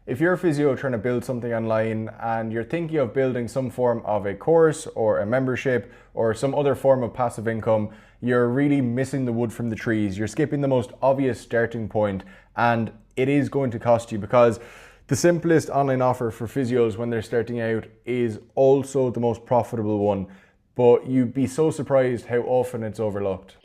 If you're a physio trying to build something online and you're thinking of building some form of a course or a membership or some other form of passive income, you're really missing the wood from the trees. You're skipping the most obvious starting point, and it is going to cost you because the simplest online offer for physios when they're starting out is also the most profitable one. But you'd be so surprised how often it's overlooked.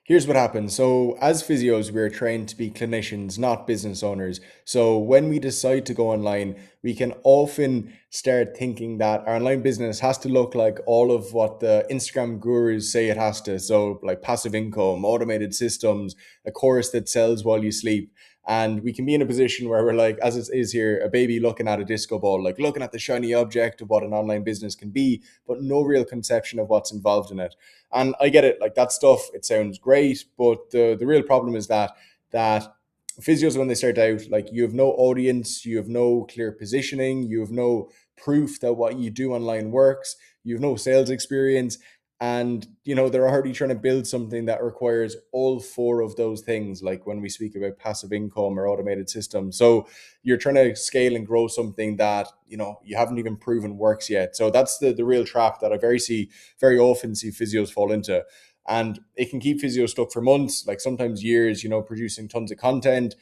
Here's what happens. So, as physios, we're trained to be clinicians, not business owners. So, when we decide to go online, we can often start thinking that our online business has to look like all of what the Instagram gurus say it has to. So, like passive income, automated systems, a course that sells while you sleep. And we can be in a position where we're like, as it is here, a baby looking at a disco ball, like looking at the shiny object of what an online business can be, but no real conception of what's involved in it. And I get it, like that stuff, it sounds great, but the real problem is that physios, when they start out, like you have no audience, you have no clear positioning, you have no proof that what you do online works, you have no sales experience, and they're already trying to build something that requires all four of those things, like when we speak about passive income or automated systems. So you're trying to scale and grow something that you haven't even proven works yet. So that's the real trap that I very often see physios fall into. And it can keep physios stuck for months, like sometimes years, producing tons of content,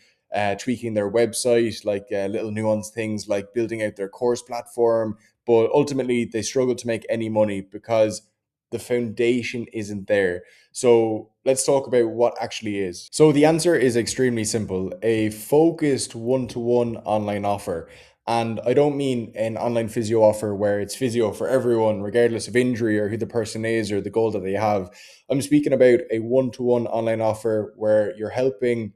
tweaking their website, like little nuanced things like building out their course platform. But ultimately, they struggle to make any money because the foundation isn't there. So let's talk about what actually is. So the answer is extremely simple: a focused one-to-one online offer. And I don't mean an online physio offer where it's physio for everyone, regardless of injury or who the person is or the goal that they have. I'm speaking about a one-to-one online offer where you're helping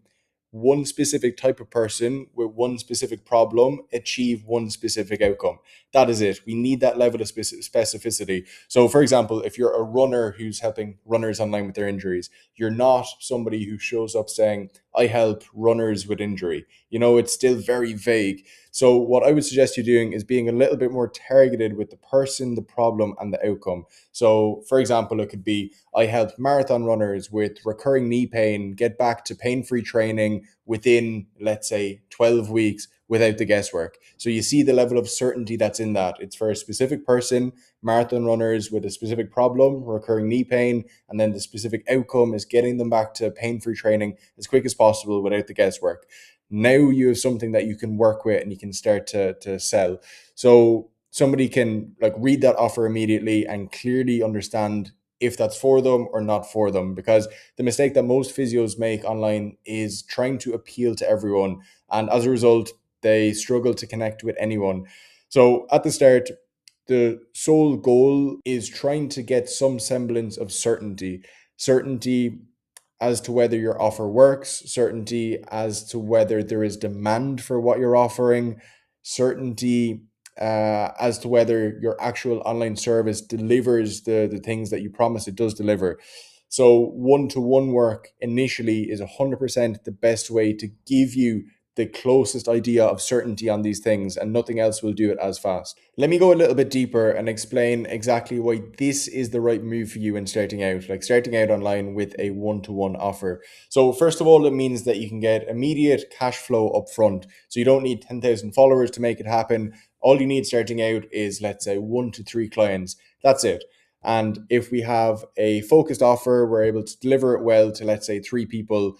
one specific type of person with one specific problem achieve one specific outcome. That is it. We need that level of specificity. So, for example, if you're a runner who's helping runners online with their injuries, you're not somebody who shows up saying, I help runners with injury. It's still very vague. So, what I would suggest you doing is being a little bit more targeted with the person, the problem, and the outcome. So, for example, it could be, I help marathon runners with recurring knee pain get back to pain free training within, let's say, 12 weeks without the guesswork. So you see the level of certainty that's in that. It's for a specific person, marathon runners with a specific problem, recurring knee pain, and then the specific outcome is getting them back to pain free training as quick as possible without the guesswork. Now you have something that you can work with and you can start to sell. So somebody can like read that offer immediately and clearly understand if that's for them or not for them, because the mistake that most physios make online is trying to appeal to everyone, and as a result they struggle to connect with anyone. So at the start, the sole goal is trying to get some semblance of certainty as to whether your offer works, certainty as to whether there is demand for what you're offering, certainty as to whether your actual online service delivers the things that you promise it does deliver. So one-to-one work initially is 100% the best way to give you the closest idea of certainty on these things, and nothing else will do it as fast. Let me go a little bit deeper and explain exactly why this is the right move for you in starting out, like starting out online with a one-to-one offer. So first of all, it means that you can get immediate cash flow up front. So you don't need 10,000 followers to make it happen. All you need starting out is, let's say, 1 to 3 clients. That's it. And if we have a focused offer, we're able to deliver it well to, let's say, 3 people,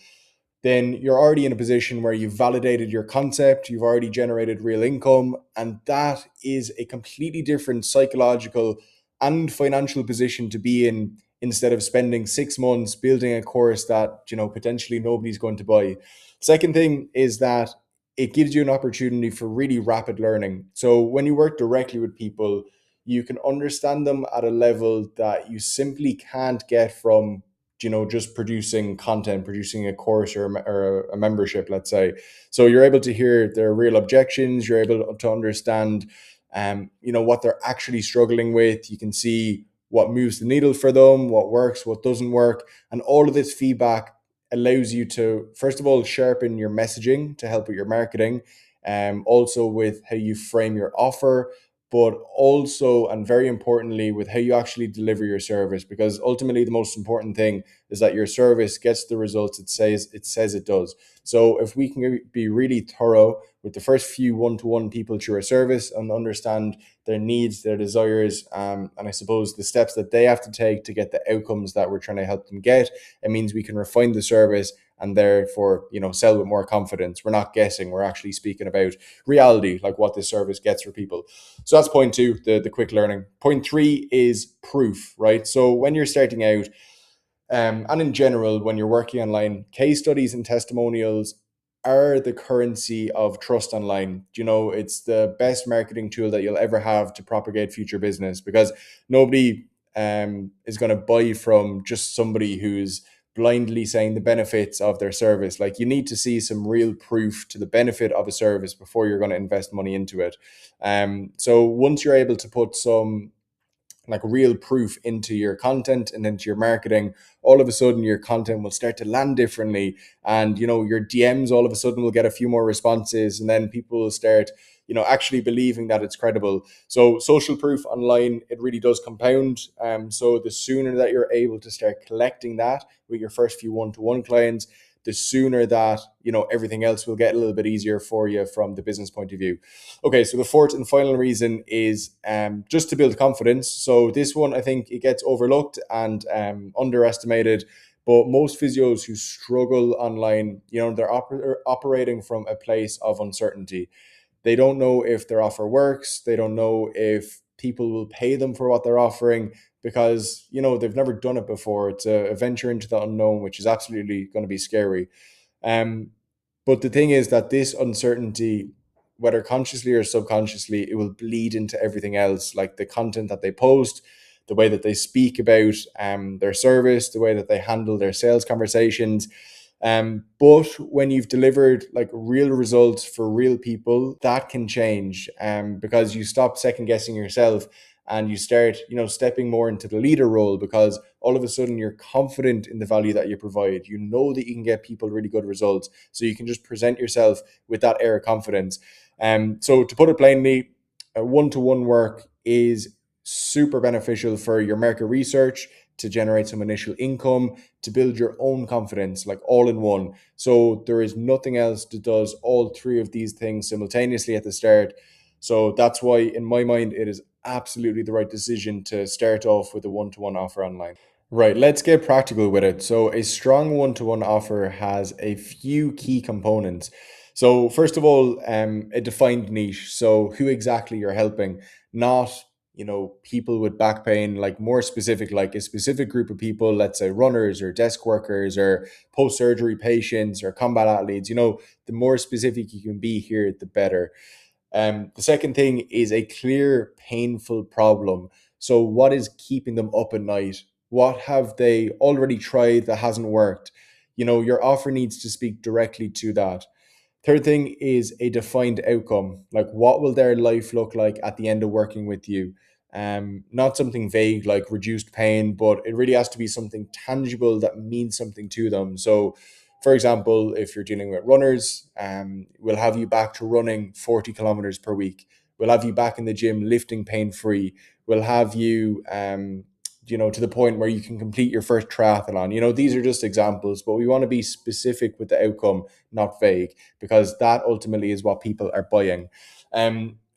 then you're already in a position where you've validated your concept, you've already generated real income, and that is a completely different psychological and financial position to be in, instead of spending 6 months building a course that potentially nobody's going to buy. Second thing is that it gives you an opportunity for really rapid learning. So when you work directly with people, you can understand them at a level that you simply can't get from just producing content, producing a course or a membership, let's say. So you're able to hear their real objections, you're able to understand what they're actually struggling with. You can see what moves the needle for them, what works, what doesn't work, and all of this feedback allows you to, first of all, sharpen your messaging to help with your marketing, also with how you frame your offer, but also, and very importantly, with how you actually deliver your service, because ultimately the most important thing is that your service gets the results it says it does. So if we can be really thorough with the first few one-to-one people through our service and understand their needs, their desires, and I suppose the steps that they have to take to get the outcomes that we're trying to help them get, it means we can refine the service and therefore, sell with more confidence. We're not guessing, we're actually speaking about reality, like what this service gets for people. So that's point two, the quick learning. Point three is proof, right? So when you're starting out, and in general, when you're working online, case studies and testimonials are the currency of trust online. It's the best marketing tool that you'll ever have to propagate future business, because nobody is going to buy from just somebody who's blindly saying the benefits of their service. Like, you need to see some real proof to the benefit of a service before you're going to invest money into it. So once you're able to put some like real proof into your content and into your marketing, all of a sudden your content will start to land differently. And, your DMs all of a sudden will get a few more responses. And then people will start, actually believing that it's credible. So social proof online, it really does compound. So the sooner that you're able to start collecting that with your first few one-to-one clients, the sooner that, everything else will get a little bit easier for you from the business point of view. Okay, so the fourth and final reason is just to build confidence. So this one, I think it gets overlooked and underestimated. But most physios who struggle online, they're operating from a place of uncertainty. They don't know if their offer works. They don't know if people will pay them for what they're offering, because they've never done it before. It's a venture into the unknown, which is absolutely going to be scary. Um, but the thing is that this uncertainty, whether consciously or subconsciously, it will bleed into everything else, like the content that they post, the way that they speak about their service, the way that they handle their sales conversations. But when you've delivered like real results for real people, that can change, because you stop second guessing yourself and you start, stepping more into the leader role, because all of a sudden you're confident in the value that you provide. You know that you can get people really good results. So you can just present yourself with that air of confidence. So to put it plainly, one-to-one work is super beneficial for your market research, to generate some initial income, to build your own confidence, like all in one. So there is nothing else that does all three of these things simultaneously at the start. So that's why, in my mind, it is absolutely the right decision to start off with a one-to-one offer online. Right, let's get practical with it. So, a strong one-to-one offer has a few key components. So, first of all, a defined niche. So, who exactly you're helping, not people with back pain, like more specific, like a specific group of people, let's say runners or desk workers or post-surgery patients or combat athletes. The more specific you can be here, the better. The second thing is a clear, painful problem. So, what is keeping them up at night? What have they already tried that hasn't worked? Your offer needs to speak directly to that. Third thing is a defined outcome. Like, what will their life look like at the end of working with you? Not something vague like reduced pain, but it really has to be something tangible that means something to them. So, for example, if you're dealing with runners, we'll have you back to running 40 kilometers per week. We'll have you back in the gym lifting pain free. We'll have you, to the point where you can complete your first triathlon. These are just examples, but we want to be specific with the outcome, not vague, because that ultimately is what people are buying.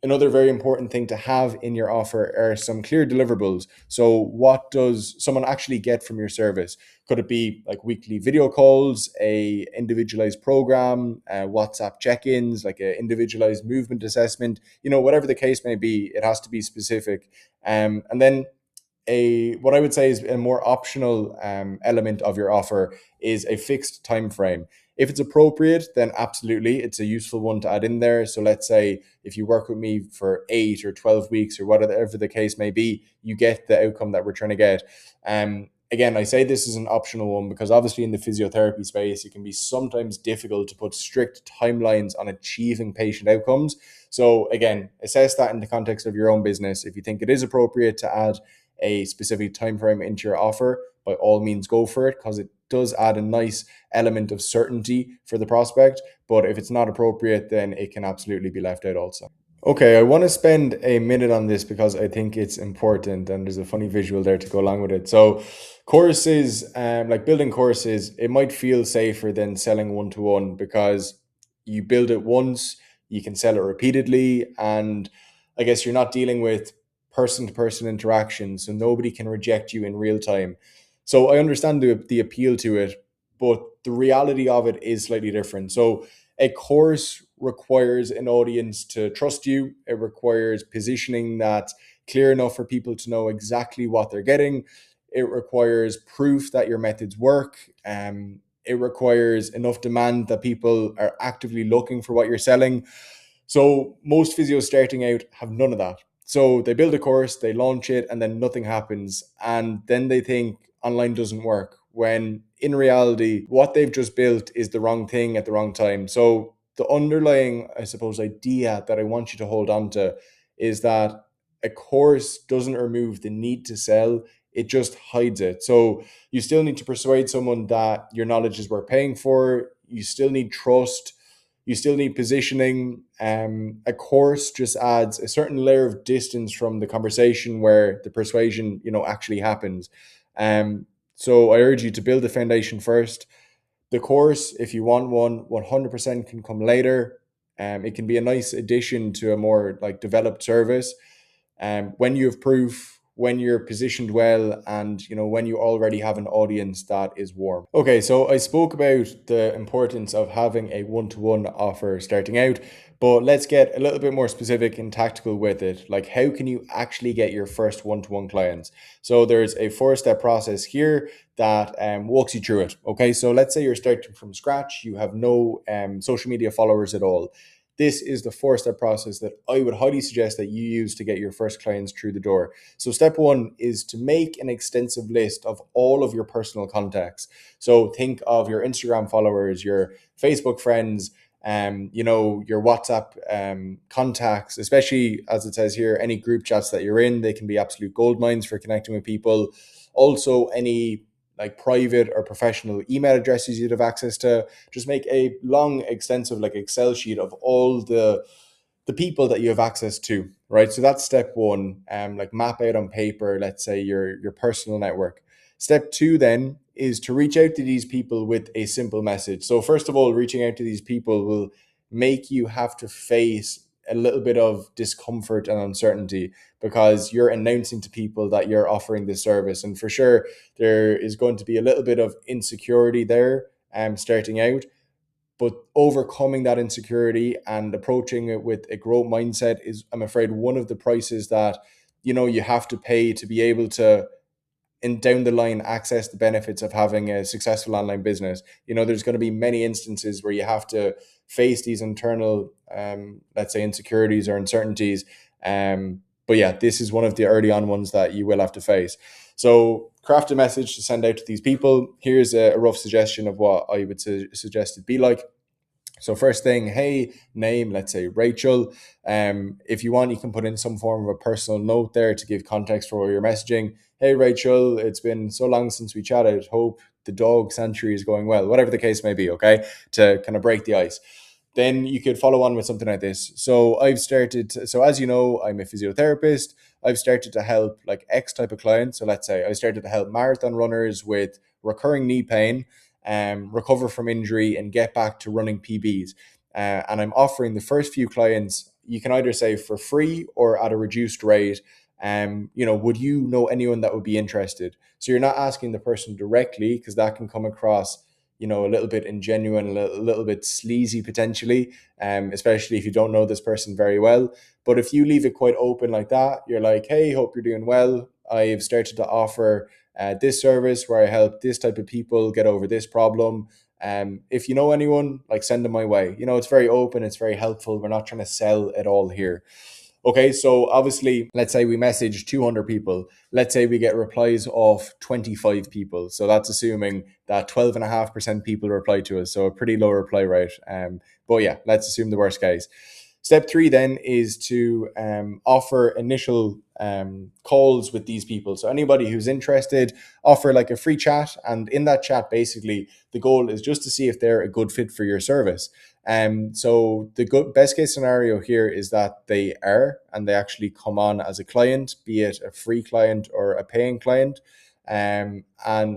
Another very important thing to have in your offer are some clear deliverables. So, what does someone actually get from your service? Could it be like weekly video calls, a individualized program, WhatsApp check-ins, like an individualized movement assessment? Whatever the case may be, it has to be specific. And then a what I would say is a more optional element of your offer is a fixed time frame. If it's appropriate, then absolutely, it's a useful one to add in there. So let's say if you work with me for 8 or 12 weeks or whatever the case may be, you get the outcome that we're trying to get. Again, I say this is an optional one because obviously in the physiotherapy space, it can be sometimes difficult to put strict timelines on achieving patient outcomes. So again, assess that in the context of your own business. If you think it is appropriate to add a specific time frame into your offer, by all means go for it, because it does add a nice element of certainty for the prospect. But if it's not appropriate, then it can absolutely be left out also. Okay, I want to spend a minute on this because I think it's important and there's a funny visual there to go along with it. So, courses, like building courses, it might feel safer than selling one to one because you build it once, you can sell it repeatedly, and I guess you're not dealing with person to person interaction, so nobody can reject you in real time. So, I understand the appeal to it, but the reality of it is slightly different. So, a course requires an audience to trust you. It requires positioning that's clear enough for people to know exactly what they're getting. It requires proof that your methods work. It requires enough demand that people are actively looking for what you're selling. So most physios starting out have none of that. So they build a course, they launch it, and then nothing happens. And then they think online doesn't work, when in reality, what they've just built is the wrong thing at the wrong time. So the underlying, I suppose, idea that I want you to hold on to is that a course doesn't remove the need to sell, it just hides it. So you still need to persuade someone that your knowledge is worth paying for. You still need trust, you still need positioning. A course just adds a certain layer of distance from the conversation where the persuasion, actually happens. So I urge you to build the foundation first. The course, if you want one, 100% can come later. It can be a nice addition to a more like developed service. When you have proof, when you're positioned well, and when you already have an audience that is warm. Okay, so I spoke about the importance of having a one-to-one offer starting out, but let's get a little bit more specific and tactical with it. Like, how can you actually get your first one-to-one clients? So there's a four-step process here that walks you through it. Okay, so let's say you're starting from scratch, you have no social media followers at all. This is the four-step process that I would highly suggest that you use to get your first clients through the door. So step one is to make an extensive list of all of your personal contacts. So think of your Instagram followers, your Facebook friends, your WhatsApp contacts, especially as it says here, any group chats that you're in, they can be absolute gold mines for connecting with people. Also, any like private or professional email addresses you'd have access to. Just make a long, extensive like Excel sheet of all the people that you have access to, right? So that's step one. Like map out on paper, let's say your personal network. Step two then is to reach out to these people with a simple message. So first of all, reaching out to these people will make you have to face a little bit of discomfort and uncertainty because you're announcing to people that you're offering this service. And for sure, there is going to be a little bit of insecurity there starting out, but overcoming that insecurity and approaching it with a growth mindset is, I'm afraid, one of the prices that you have to pay to be able to in down the line access the benefits of having a successful online business. There's going to be many instances where you have to face these internal let's say insecurities or uncertainties. But yeah, this is one of the early on ones that you will have to face. So craft a message to send out to these people. Here's a rough suggestion of what I would suggest it be like. So first thing, hey, name, let's say Rachel. If you want, you can put in some form of a personal note there to give context for your messaging. Hey, Rachel, it's been so long since we chatted. Hope the dog sanctuary is going well. Whatever the case may be, okay, to kind of break the ice. Then you could follow on with something like this. So as you know, I'm a physiotherapist. I've started to help like X type of clients. So let's say I started to help marathon runners with recurring knee pain, recover from injury, and get back to running PBs. And I'm offering the first few clients, you can either say for free or at a reduced rate. Would you know anyone that would be interested? So you're not asking the person directly because that can come across, a little bit ingenuine, a little bit sleazy potentially, especially if you don't know this person very well. But if you leave it quite open like that, you're like, hey, hope you're doing well. I've started to offer this service where I help this type of people get over this problem. If you know anyone, like send them my way. It's very open, it's very helpful. We're not trying to sell at all here. Okay, so obviously, let's say we message 200 people. Let's say we get replies of 25 people. So that's assuming that 12.5% people reply to us. So a pretty low reply rate. But yeah, let's assume the worst case. Step three then is to offer initial calls with these people. So anybody who's interested, offer like a free chat. And in that chat, basically, the goal is just to see if they're a good fit for your service. So the best case scenario here is that they are and they actually come on as a client, be it a free client or a paying client. And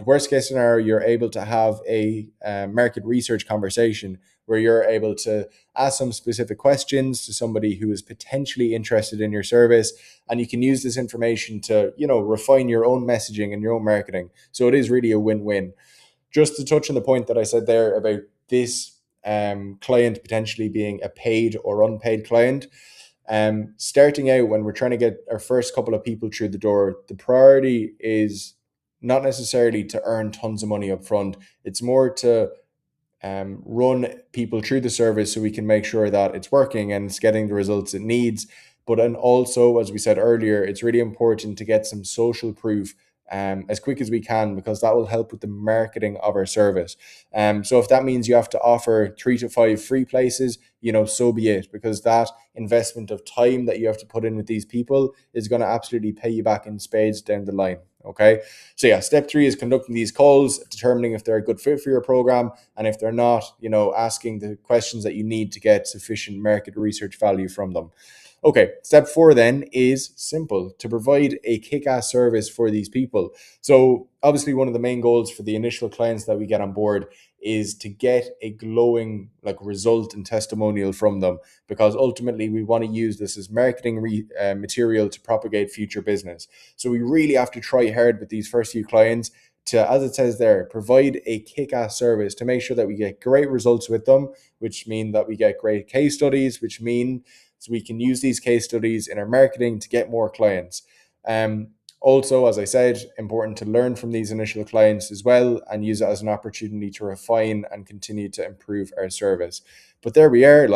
worst case scenario, you're able to have a market research conversation where you're able to ask some specific questions to somebody who is potentially interested in your service, and you can use this information to, refine your own messaging and your own marketing. So it is really a win-win. Just to touch on the point that I said there about this client potentially being a paid or unpaid client. Starting out, when we're trying to get our first couple of people through the door, the priority is not necessarily to earn tons of money up front. It's more to run people through the service so we can make sure that it's working and it's getting the results it needs. But and also, as we said earlier, it's really important to get some social proof as quick as we can, because that will help with the marketing of our service. So if that means you have to offer 3 to 5 free places, so be it, because that investment of time that you have to put in with these people is going to absolutely pay you back in spades down the line. Okay. So yeah, step 3 is conducting these calls, determining if they're a good fit for your program, and if they're not, asking the questions that you need to get sufficient market research value from them. Okay, step 4 then is simple: to provide a kick-ass service for these people. So obviously one of the main goals for the initial clients that we get on board is to get a glowing result and testimonial from them, because ultimately we want to use this as marketing material to propagate future business. So we really have to try hard with these first few clients to, as it says there, provide a kick-ass service to make sure that we get great results with them, which mean that we get great case studies, which mean so we can use these case studies in our marketing to get more clients. Also, as I said, important to learn from these initial clients as well and use it as an opportunity to refine and continue to improve our service. But there we are,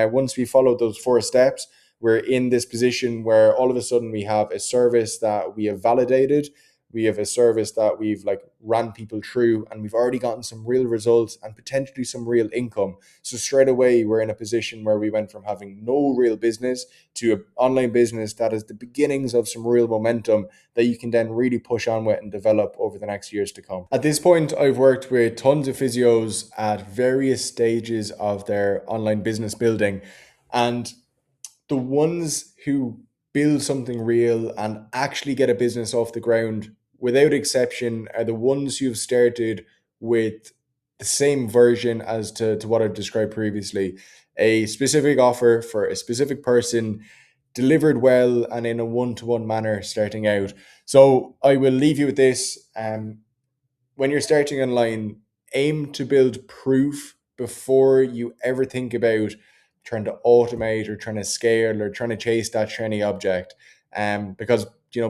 once we follow those 4 steps, we're in this position where all of a sudden we have a service that we have validated. We have a service that we've ran people through, and we've already gotten some real results and potentially some real income. So straight away, we're in a position where we went from having no real business to an online business that is the beginnings of some real momentum that you can then really push on with and develop over the next years to come. At this point, I've worked with tons of physios at various stages of their online business building, and the ones who build something real and actually get a business off the ground without exception are the ones who've started with the same version as to what I've described previously: a specific offer for a specific person, delivered well and in a one-to-one manner starting out. So I will leave you with this. When you're starting online, aim to build proof before you ever think about trying to automate or trying to scale or trying to chase that shiny object. Because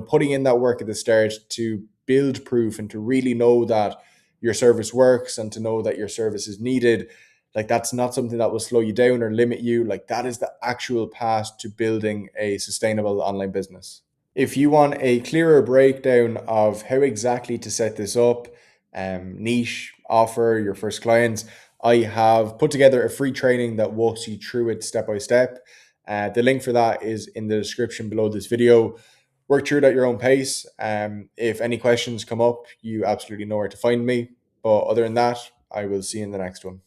putting in that work at the start to build proof and to really know that your service works and to know that your service is needed, that's not something that will slow you down or limit you. That is the actual path to building a sustainable online business. If you want a clearer breakdown of how exactly to set this up, niche, offer your first clients, I have put together a free training that walks you through it step by step. The link for that is in the description below this video. Work through it at your own pace. If any questions come up, you absolutely know where to find me. But other than that, I will see you in the next one.